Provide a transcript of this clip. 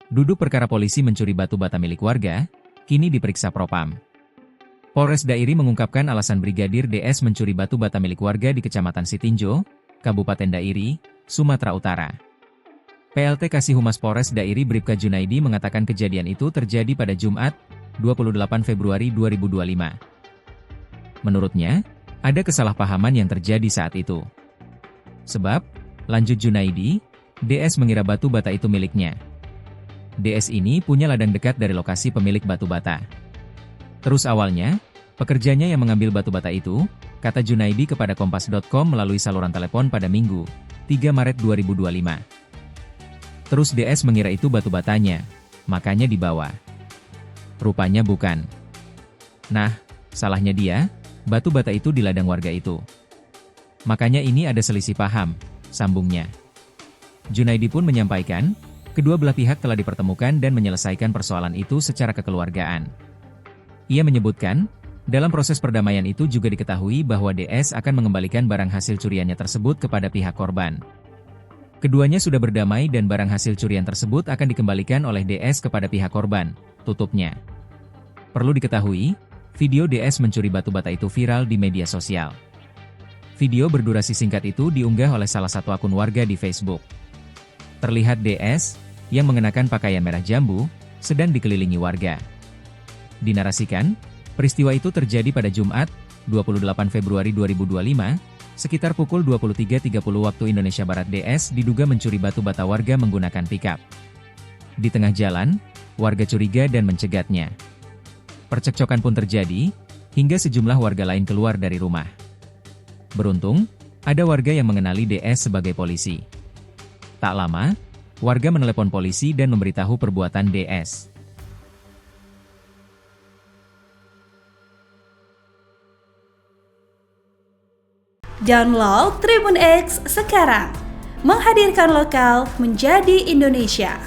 Duduk perkara polisi mencuri batu bata milik warga, kini diperiksa Propam. Polres Dairi mengungkapkan alasan Brigadir DS mencuri batu bata milik warga di Kecamatan Sitinjo, Kabupaten Dairi, Sumatera Utara. PLT Kasih Humas Polres Dairi Bribka Junaidi mengatakan kejadian itu terjadi pada Jumat, 28 Februari 2025. Menurutnya, ada kesalahpahaman yang terjadi saat itu. Sebab, lanjut Junaidi, DS mengira batu bata itu miliknya. DS ini punya ladang dekat dari lokasi pemilik batu bata. Terus awalnya, pekerjanya yang mengambil batu bata itu, kata Junaidi kepada Kompas.com melalui saluran telepon pada Minggu, 3 Maret 2025. Terus DS mengira itu batu batanya, makanya dibawa. Rupanya bukan. Nah, salahnya dia, batu bata itu di ladang warga itu. Makanya ini ada selisih paham, sambungnya. Junaidi pun menyampaikan, kedua belah pihak telah dipertemukan dan menyelesaikan persoalan itu secara kekeluargaan. Ia menyebutkan, dalam proses perdamaian itu juga diketahui bahwa DS akan mengembalikan barang hasil curiannya tersebut kepada pihak korban. Keduanya sudah berdamai dan barang hasil curian tersebut akan dikembalikan oleh DS kepada pihak korban, tutupnya. Perlu diketahui, video DS mencuri batu bata itu viral di media sosial. Video berdurasi singkat itu diunggah oleh salah satu akun warga di Facebook. Terlihat DS, yang mengenakan pakaian merah jambu, sedang dikelilingi warga. Dinarasikan, peristiwa itu terjadi pada Jumat, 28 Februari 2025, sekitar pukul 23.30 waktu Indonesia Barat. DS diduga mencuri batu bata warga menggunakan pickup. Di tengah jalan, warga curiga dan mencegatnya. Percekcokan pun terjadi, hingga sejumlah warga lain keluar dari rumah. Beruntung, ada warga yang mengenali DS sebagai polisi. Tak lama, warga menelepon polisi dan memberitahu perbuatan DS. Download Tribun X sekarang, menghadirkan lokal menjadi Indonesia.